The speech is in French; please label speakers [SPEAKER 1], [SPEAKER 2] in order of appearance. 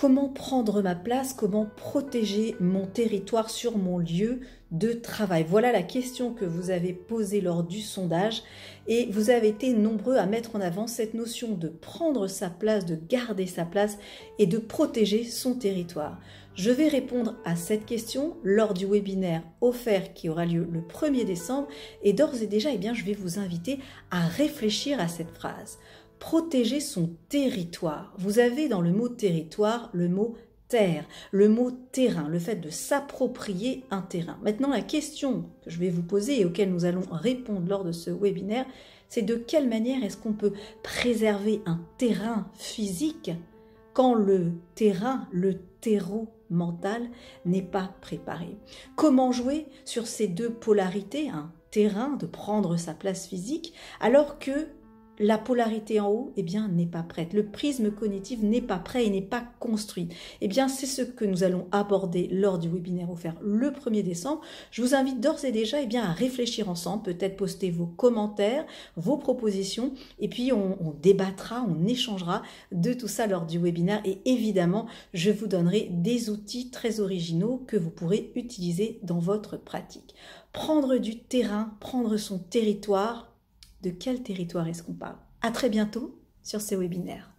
[SPEAKER 1] Comment prendre ma place? Comment protéger mon territoire sur mon lieu de travail? Voilà la question que vous avez posée lors du sondage et vous avez été nombreux à mettre en avant cette notion de prendre sa place, de garder sa place et de protéger son territoire. Je vais répondre à cette question lors du webinaire offert qui aura lieu le 1er décembre et d'ores et déjà, je vais vous inviter à réfléchir à cette phrase. Protéger son territoire. Vous avez dans le mot territoire le mot terre, le mot terrain, le fait de s'approprier un terrain. Maintenant, la question que je vais vous poser et auquel nous allons répondre lors de ce webinaire, c'est de quelle manière est-ce qu'on peut préserver un terrain physique quand le terrain, le terreau mental n'est pas préparé? Comment jouer sur ces deux polarités, un terrain, de prendre sa place physique, alors que la polarité en haut, n'est pas prête. Le prisme cognitif n'est pas prêt et n'est pas construit. C'est ce que nous allons aborder lors du webinaire offert le 1er décembre. Je vous invite d'ores et déjà à réfléchir ensemble, peut-être poster vos commentaires, vos propositions, et puis on débattra, on échangera de tout ça lors du webinaire. Et évidemment, je vous donnerai des outils très originaux que vous pourrez utiliser dans votre pratique. Prendre du terrain, prendre son territoire. De quel territoire est-ce qu'on parle? À très bientôt sur ce webinaire.